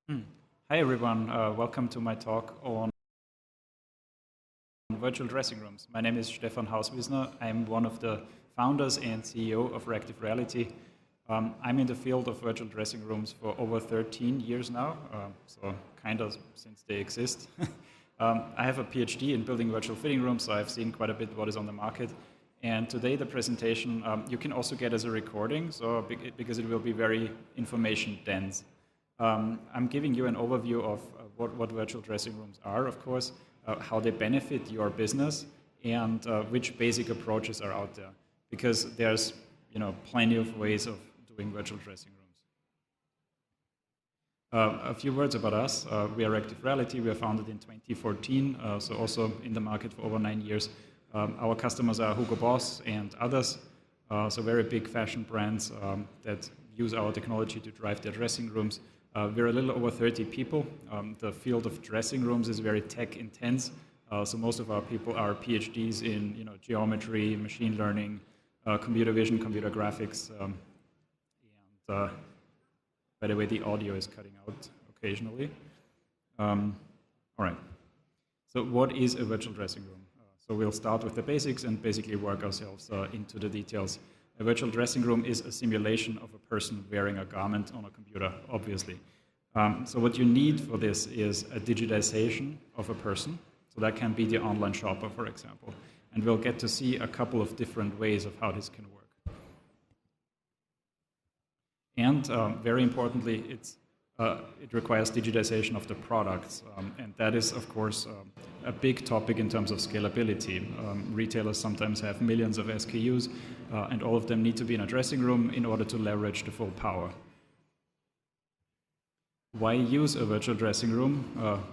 Hmm. Hi everyone, welcome to my talk on virtual dressing rooms. My name is Stefan Hauswiesner. I'm one of the founders and CEO of Reactive Reality. I'm in the field of virtual dressing rooms for over 13 years now, so kind of since they exist. I have a PhD in building virtual fitting rooms, so I've seen quite a bit what is on the market. And today the presentation you can also get as a recording, so because it will be very information dense. I'm giving you an overview of what virtual dressing rooms are, of course, how they benefit your business, and which basic approaches are out there. Because there's plenty of ways of doing virtual dressing rooms. A few words about us. We are Reactive Reality. We were founded in 2014, so also in the market for over 9 years. Our customers are Hugo Boss and others, so very big fashion brands that use our technology to drive their dressing rooms. We're a little over 30 people. The field of dressing rooms is very tech intense, so most of our people are PhDs in geometry, machine learning, computer vision, computer graphics, and by the way, the audio is cutting out occasionally. All right. So what is a virtual dressing room? So we'll start with the basics and basically work ourselves into the details. A virtual dressing room is a simulation of a person wearing a garment on a computer, obviously. So what you need for this is a digitization of a person. So that can be the online shopper, for example. And we'll get to see a couple of different ways of how this can work. And very importantly, it requires digitization of the products. And that is, of course, a big topic in terms of scalability. Retailers sometimes have millions of SKUs, and all of them need to be in a dressing room in order to leverage the full power. Why use a virtual dressing room?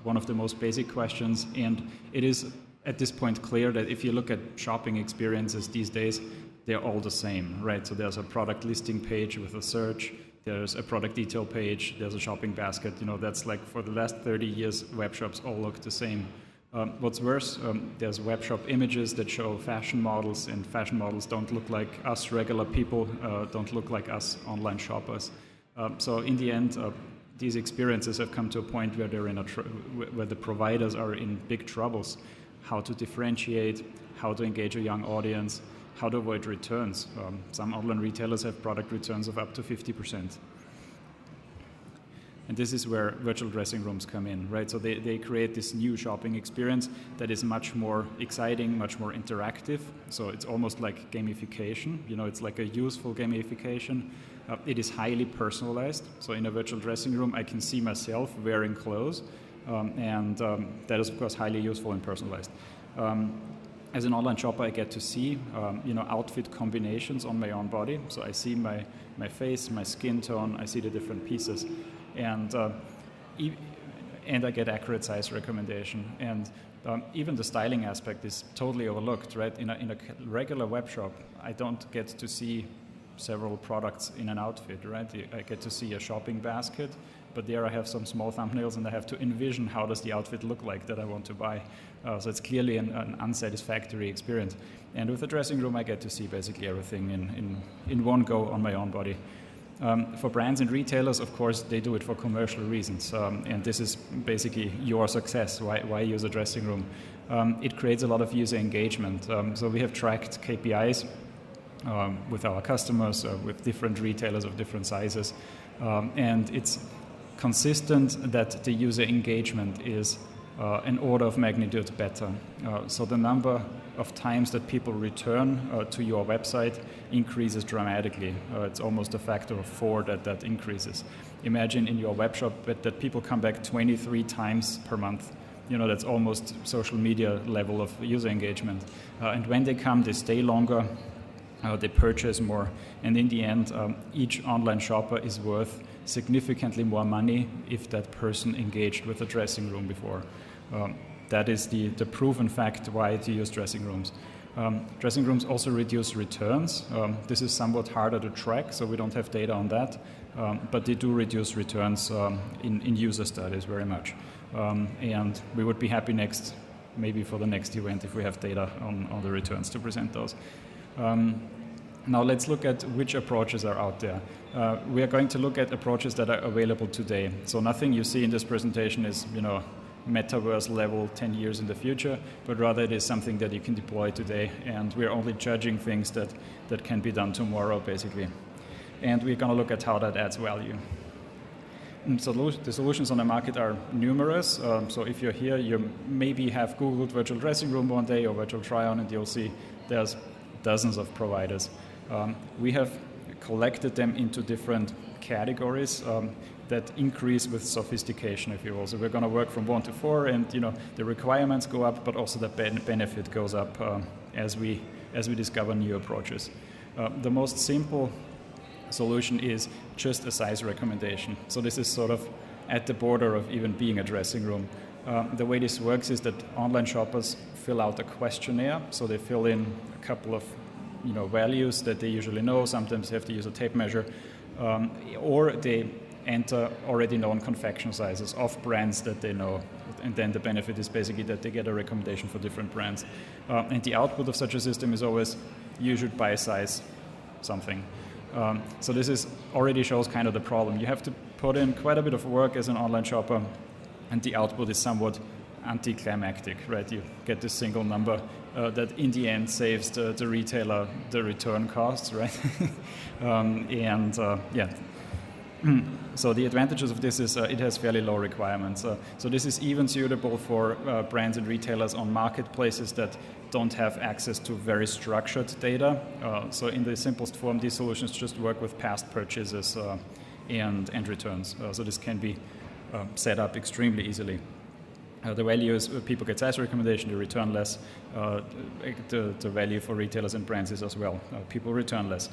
One of the most basic questions, and it is at this point clear that if you look at shopping experiences these days, they're all the same, right? So there's a product listing page with a search, there's a product detail page, there's a shopping basket. That's like for the last 30 years, web shops all look the same. What's worse, there's web shop images that show fashion models, and fashion models don't look like us regular people, don't look like us online shoppers. So in the end, these experiences have come to a point where they're where the providers are in big troubles. How to differentiate, how to engage a young audience, how to avoid returns. Some online retailers have product returns of up to 50%. And this is where virtual dressing rooms come in, right? So they create this new shopping experience that is much more exciting, much more interactive. So it's almost like gamification. It's like a useful gamification. It is highly personalized. So in a virtual dressing room, I can see myself wearing clothes, and that is, of course, highly useful and personalized. As an online shopper, I get to see, outfit combinations on my own body. So I see my face, my skin tone. I see the different pieces, and I get accurate size recommendation. And even the styling aspect is totally overlooked, right? In a regular web shop, I don't get to see several products in an outfit, right? I get to see a shopping basket, but there I have some small thumbnails and I have to envision how does the outfit look like that I want to buy. So it's clearly an unsatisfactory experience. And with the dressing room, I get to see basically everything in one go on my own body. For brands and retailers, of course, they do it for commercial reasons. And this is basically your success. Why use a dressing room? It creates a lot of user engagement. So we have tracked KPIs with our customers, with different retailers of different sizes. And it's consistent that the user engagement is an order of magnitude better. So the number of times that people return to your website increases dramatically. It's almost a factor of 4 that increases. Imagine in your web shop that people come back 23 times per month. That's almost social media level of user engagement. And when they come, they stay longer. They purchase more, and in the end, each online shopper is worth significantly more money if that person engaged with a dressing room before. That is the proven fact why to use dressing rooms. Dressing rooms also reduce returns. This is somewhat harder to track, so we don't have data on that, but they do reduce returns in user studies very much. And we would be happy maybe for the next event if we have data on the returns to present those. Now let's look at which approaches are out there. We are going to look at approaches that are available today. So nothing you see in this presentation is, metaverse level 10 years in the future, but rather it is something that you can deploy today, and we're only judging things that can be done tomorrow, basically. And we're going to look at how that adds value. And so the solutions on the market are numerous. So if you're here, you maybe have Googled virtual dressing room one day or virtual try-on, and you'll see there's dozens of providers. We have collected them into different categories that increase with sophistication, if you will. So we're going to work from 1 to 4, and the requirements go up, but also the benefit goes up as we discover new approaches. The most simple solution is just a size recommendation. So this is sort of at the border of even being a dressing room. The way this works is that online shoppers fill out a questionnaire. So they fill in a couple of values that they usually know. Sometimes they have to use a tape measure, or they enter already known confection sizes of brands that they know. And then the benefit is basically that they get a recommendation for different brands. And the output of such a system is always, you should buy size something. So this already shows kind of the problem. You have to put in quite a bit of work as an online shopper, and the output is somewhat anticlimactic, right? You get this single number that in the end saves the retailer the return costs, right? So the advantages of this is it has fairly low requirements. So this is even suitable for brands and retailers on marketplaces that don't have access to very structured data. So in the simplest form, these solutions just work with past purchases and returns. So this can be set up extremely easily. The value is people get size recommendation, they return less. The value for retailers and brands is as well. People return less.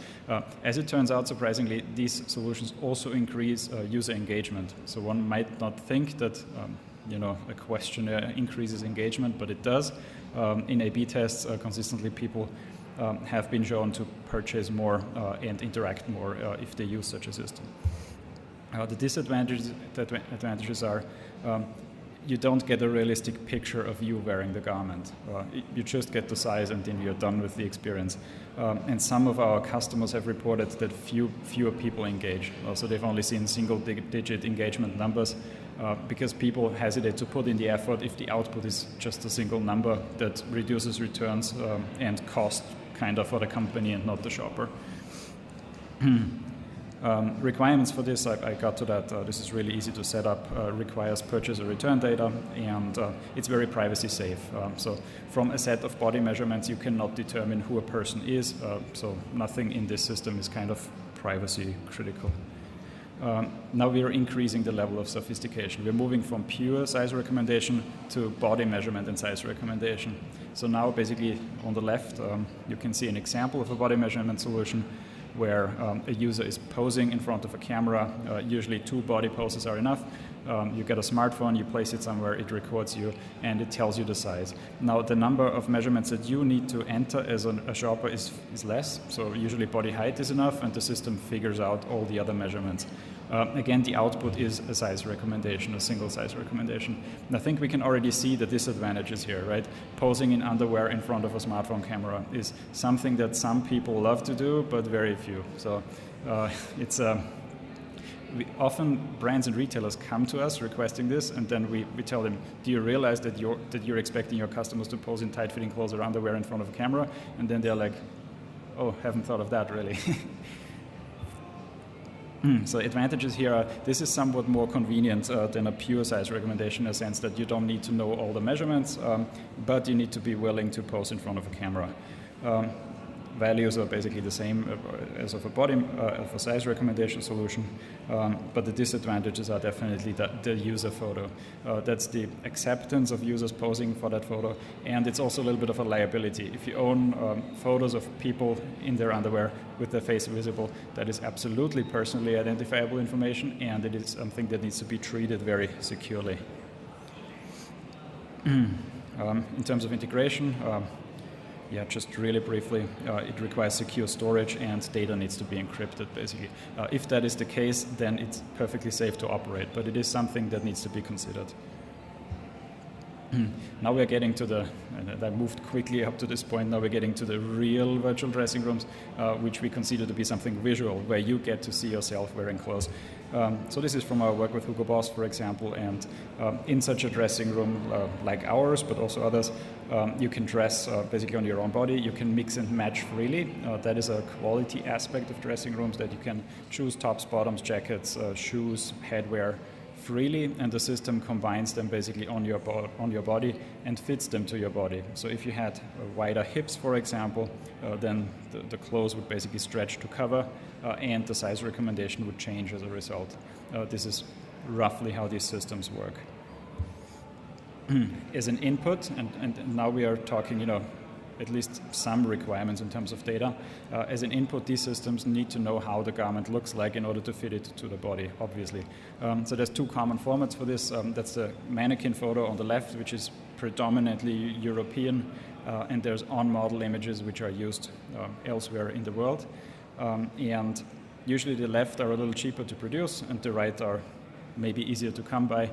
As it turns out, surprisingly, these solutions also increase user engagement. So one might not think that a questionnaire increases engagement, but it does. In A/B tests, consistently people have been shown to purchase more and interact more if they use such a system. The disadvantages are you don't get a realistic picture of you wearing the garment. You just get the size and then you're done with the experience. And some of our customers have reported that fewer people engage. So they've only seen single-digit engagement numbers because people hesitate to put in the effort if the output is just a single number that reduces returns and cost kind of for the company and not the shopper. Requirements for this, I got to that. This is really easy to set up, requires purchase or return data, and it's very privacy safe. So from a set of body measurements, you cannot determine who a person is, so nothing in this system is kind of privacy critical. Now we are increasing the level of sophistication. We're moving from pure size recommendation to body measurement and size recommendation. So now basically on the left, you can see an example of a body measurement solution where a user is posing in front of a camera. Usually 2 body poses are enough. You get a smartphone, you place it somewhere, it records you, and it tells you the size. Now the number of measurements that you need to enter as a shopper is less. So usually body height is enough, and the system figures out all the other measurements. Again, the output is a size recommendation, a single size recommendation. And I think we can already see the disadvantages here, right? Posing in underwear in front of a smartphone camera is something that some people love to do, but very few. So often brands and retailers come to us requesting this, and then we tell them, do you realize that you're expecting your customers to pose in tight-fitting clothes or underwear in front of a camera? And then they're like, oh, haven't thought of that really. So advantages here are, this is somewhat more convenient than a pure size recommendation in a sense that you don't need to know all the measurements, but you need to be willing to pose in front of a camera. Values are basically the same as of a size recommendation solution, but the disadvantages are definitely the user photo. That's the acceptance of users posing for that photo, and it's also a little bit of a liability. If you own photos of people in their underwear with their face visible, that is absolutely personally identifiable information, and it is something that needs to be treated very securely. In terms of integration, just really briefly, it requires secure storage and data needs to be encrypted, basically. If that is the case, then it's perfectly safe to operate, but it is something that needs to be considered. Now we're getting to the, and I moved quickly up to this point, now we're getting to the real virtual dressing rooms, which we consider to be something visual, where you get to see yourself wearing clothes. So this is from our work with Hugo Boss, for example, and in such a dressing room like ours, but also others, you can dress basically on your own body. You can mix and match freely. That is a quality aspect of dressing rooms, that you can choose tops, bottoms, jackets, shoes, headwear freely, and the system combines them basically on your body and fits them to your body. So if you had wider hips, for example, then the clothes would basically stretch to cover, and the size recommendation would change as a result. This is roughly how these systems work. As an input, and now we are talking, at least some requirements in terms of data. As an input, these systems need to know how the garment looks like in order to fit it to the body, obviously. So there's two common formats for this. That's the mannequin photo on the left, which is predominantly European, and there's on-model images which are used elsewhere in the world. And usually the left are a little cheaper to produce, and the right are maybe easier to come by.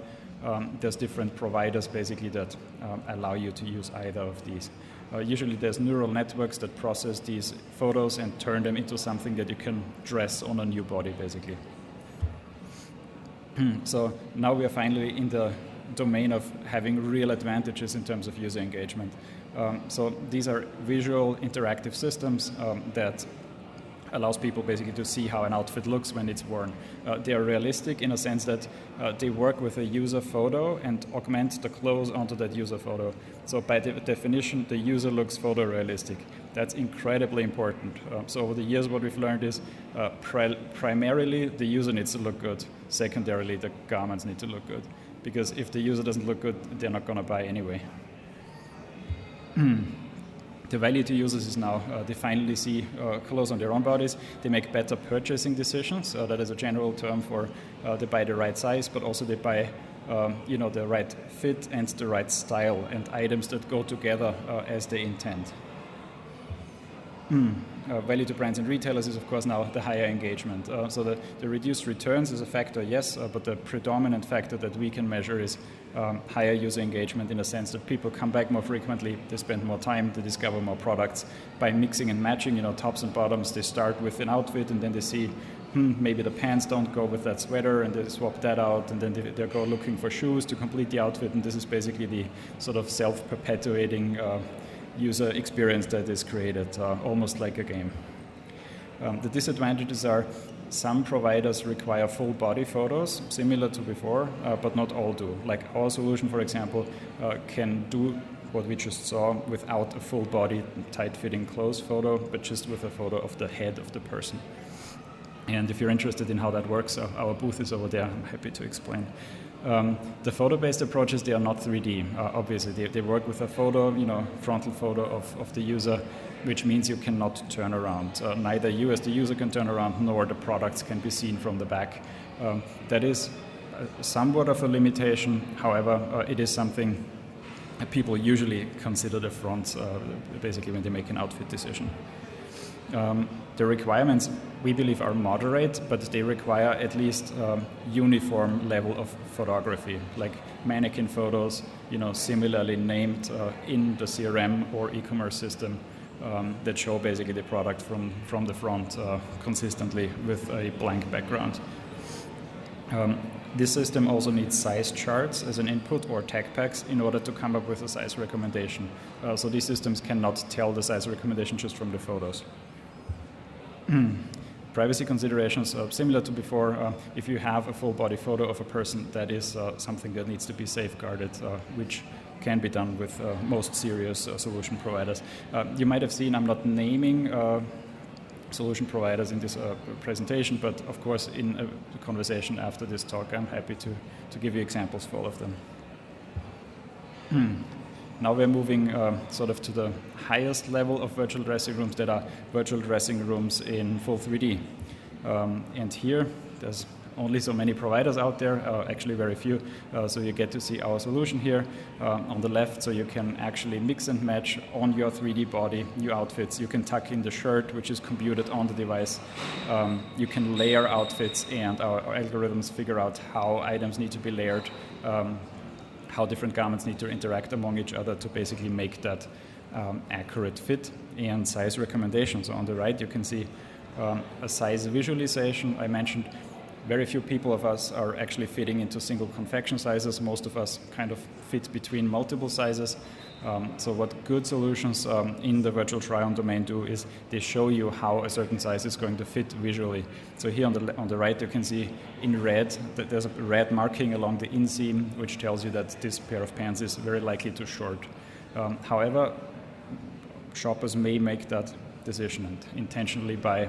There's different providers basically that allow you to use either of these. Usually there's neural networks that process these photos and turn them into something that you can dress on a new body, basically. So now we are finally in the domain of having real advantages in terms of user engagement. So these are visual interactive systems that allows people basically to see how an outfit looks when it's worn. They are realistic in a sense that they work with a user photo and augment the clothes onto that user photo. So by definition, the user looks photorealistic. That's incredibly important. So over the years, what we've learned is primarily the user needs to look good. Secondarily, the garments need to look good. Because if the user doesn't look good, they're not going to buy anyway. The value to users is now they finally see clothes on their own bodies. They make better purchasing decisions. That is a general term for they buy the right size, but also they buy the right fit and the right style and items that go together as they intend. Value to brands and retailers is, of course, now the higher engagement. So the reduced returns is a factor, yes, but the predominant factor that we can measure is higher user engagement, in a sense that people come back more frequently, they spend more time, they discover more products. By mixing and matching, tops and bottoms, they start with an outfit and then they see, maybe the pants don't go with that sweater, and they swap that out, and then they go looking for shoes to complete the outfit, and this is basically the sort of self-perpetuating user experience that is created, almost like a game. The disadvantages are some providers require full body photos, similar to before, but not all do. Like our solution, for example, can do what we just saw without a full body tight-fitting clothes photo, but just with a photo of the head of the person. And if you're interested in how that works, our booth is over there. I'm happy to explain. The photo-based approaches, they are not 3D. Obviously, they work with a photo, frontal photo of the user, which means you cannot turn around. Neither you as the user can turn around, nor the products can be seen from the back. That is somewhat of a limitation. However, it is something people usually consider the front, basically when they make an outfit decision. The requirements, we believe, are moderate, but they require at least uniform level of photography, like mannequin photos, similarly named in the CRM or e-commerce system that show basically the product from the front consistently with a blank background. This system also needs size charts as an input or tag packs in order to come up with a size recommendation. So these systems cannot tell the size recommendation just from the photos. Privacy considerations, similar to before, if you have a full body photo of a person, that is something that needs to be safeguarded, which can be done with most serious solution providers. You might have seen I'm not naming solution providers in this presentation, but of course in a conversation after this talk I'm happy to give you examples for all of them. Now we're moving sort of to the highest level of virtual dressing rooms that are virtual dressing rooms in full 3D. And here there's only so many providers out there, actually very few, so you get to see our solution here on the left, so you can actually mix and match on your 3D body new outfits. You can tuck in the shirt, which is computed on the device. You can layer outfits, and our algorithms figure out how items need to be layered how different garments need to interact among each other to basically make that accurate fit, and size recommendations. So on the right you can see a size visualization. I mentioned very few people of us are actually fitting into single confection sizes. Most of us kind of fit between multiple sizes. So what good solutions in the virtual try-on domain do is they show you how a certain size is going to fit visually. So here on the right you can see in red that there's a red marking along the inseam which tells you that this pair of pants is very likely to short. However, shoppers may make that decision and intentionally buy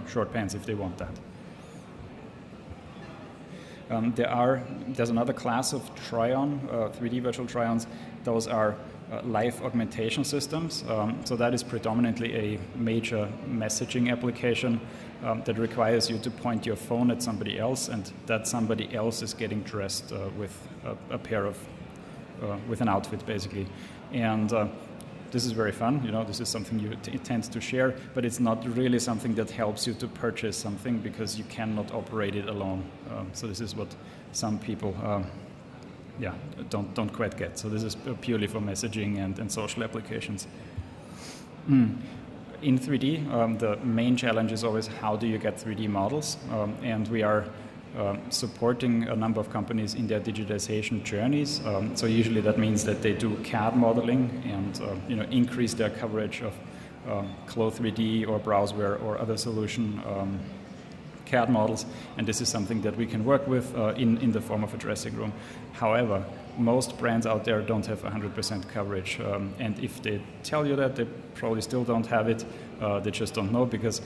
short pants if they want that. There's another class of try-on, 3D virtual try-ons. Those are live augmentation systems. So that is predominantly a major messaging application that requires you to point your phone at somebody else, and that somebody else is getting dressed with a pair of, with an outfit basically. And this is very fun, this is something you tend to share, but it's not really something that helps you to purchase something because you cannot operate it alone. So this is what some people don't quite get. So this is purely for messaging and social applications. In 3D, the main challenge is always how do you get 3D models, and we are supporting a number of companies in their digitization journeys. So usually that means that they do CAD modeling and increase their coverage of Clo3D or Browseware or other solution CAD models, and this is something that we can work with in the form of a dressing room. However, most brands out there don't have 100% coverage, and if they tell you that, they probably still don't have it. They just don't know, because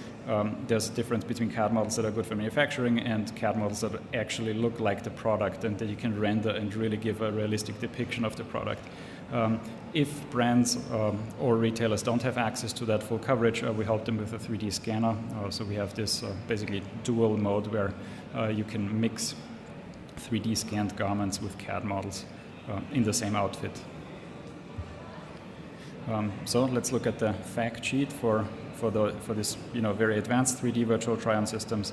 there's a difference between CAD models that are good for manufacturing and CAD models that actually look like the product and that you can render and really give a realistic depiction of the product. If brands or retailers don't have access to that full coverage, we help them with a 3D scanner. So we have this basically dual mode where you can mix 3D scanned garments with CAD models in the same outfit. So let's look at the fact sheet for this very advanced 3D virtual try-on systems.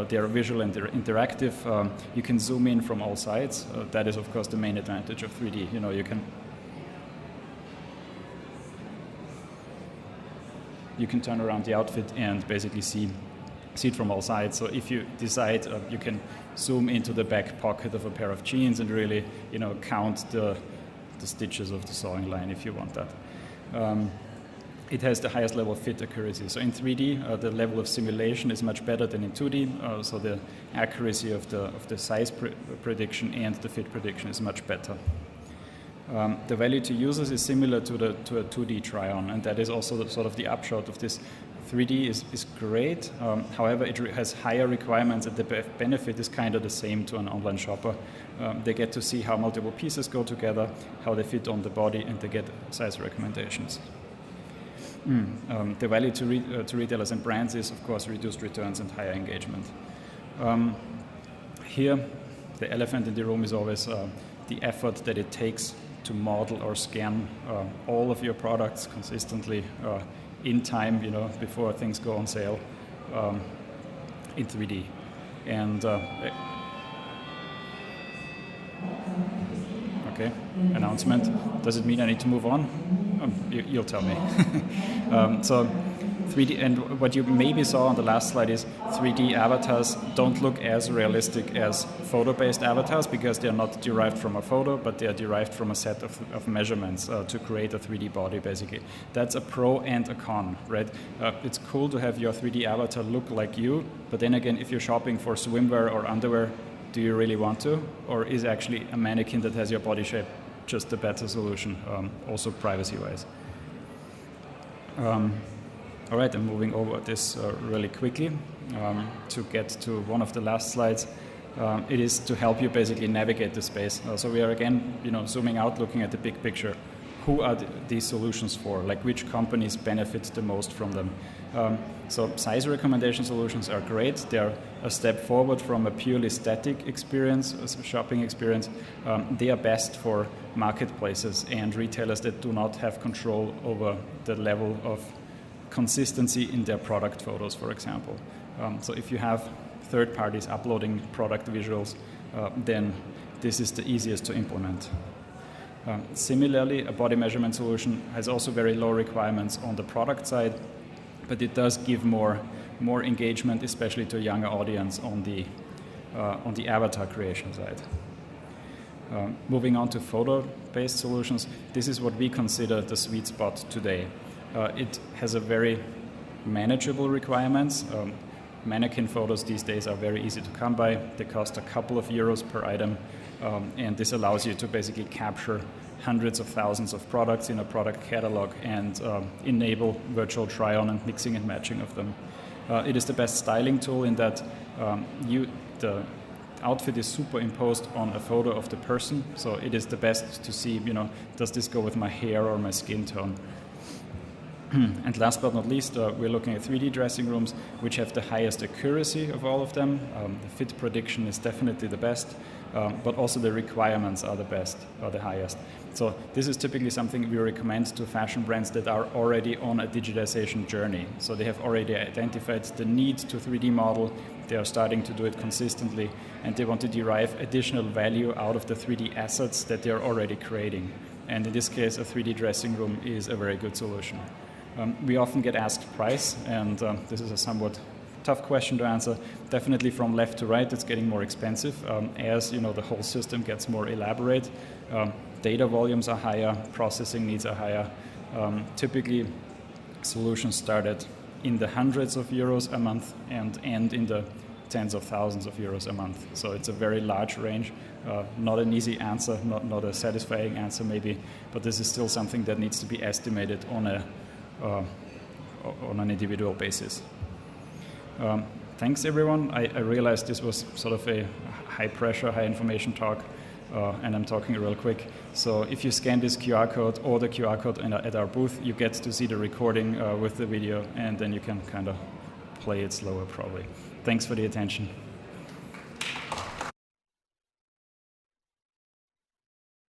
They are visual and they're interactive. You can zoom in from all sides. That is of course the main advantage of 3D. You can turn around the outfit and basically see it from all sides. So if you decide, you can zoom into the back pocket of a pair of jeans and really count the stitches of the sewing line if you want that. It has the highest level of fit accuracy. So in 3D, the level of simulation is much better than in 2D. So the accuracy of the size prediction and the fit prediction is much better. The value to users is similar to a 2D try-on, and that is also sort of the upshot of this. 3D is great. However, it has higher requirements, and the benefit is kind of the same to an online shopper. They get to see how multiple pieces go together, how they fit on the body, and they get size recommendations. The value to retailers and brands is, of course, reduced returns and higher engagement. Here, the elephant in the room is always the effort that it takes to model or scan all of your products consistently in time, before things go on sale in 3D. And okay, announcement. Does it mean I need to move on? You'll tell me. So 3D, and what you maybe saw on the last slide is 3D avatars don't look as realistic as photo-based avatars because they're not derived from a photo, but they are derived from a set of measurements to create a 3D body, basically. That's a pro and a con, right? It's cool to have your 3D avatar look like you, but then again, if you're shopping for swimwear or underwear, do you really want to? Or is actually a mannequin that has your body shape just a better solution, also privacy-wise? All right, I'm moving over this really quickly to get to one of the last slides. It is to help you basically navigate the space. So we are again, zooming out, looking at the big picture. Who are these solutions for? Like, which companies benefit the most from them? So size recommendation solutions are great. They're a step forward from a purely static experience, a shopping experience. They are best for marketplaces and retailers that do not have control over the level of consistency in their product photos, for example. So if you have third parties uploading product visuals, then this is the easiest to implement. Similarly, a body measurement solution has also very low requirements on the product side, but it does give more engagement, especially to a younger audience on the avatar creation side. Moving on to photo-based solutions, this is what we consider the sweet spot today. It has a very manageable requirements. Mannequin photos these days are very easy to come by. They cost a couple of euros per item, and this allows you to basically capture hundreds of thousands of products in a product catalog and enable virtual try-on and mixing and matching of them. It is the best styling tool in that the outfit is superimposed on a photo of the person, so it is the best to see, does this go with my hair or my skin tone? And last but not least, we're looking at 3D dressing rooms, which have the highest accuracy of all of them. The fit prediction is definitely the best, but also the requirements are the highest. So this is typically something we recommend to fashion brands that are already on a digitization journey. So they have already identified the need to 3D model, they are starting to do it consistently, and they want to derive additional value out of the 3D assets that they are already creating. And in this case, a 3D dressing room is a very good solution. We often get asked price, and this is a somewhat tough question to answer. Definitely from left to right, it's getting more expensive as the whole system gets more elaborate. Data volumes are higher, processing needs are higher. Typically, solutions started in the hundreds of euros a month and end in the tens of thousands of euros a month. So it's a very large range. Not an easy answer, not a satisfying answer maybe, but this is still something that needs to be estimated on an individual basis. Thanks everyone. I realized this was sort of a high pressure, high information talk, and I'm talking real quick. So if you scan this QR code or the QR code at our booth, you get to see the recording with the video, and then you can kind of play it slower probably. Thanks for the attention.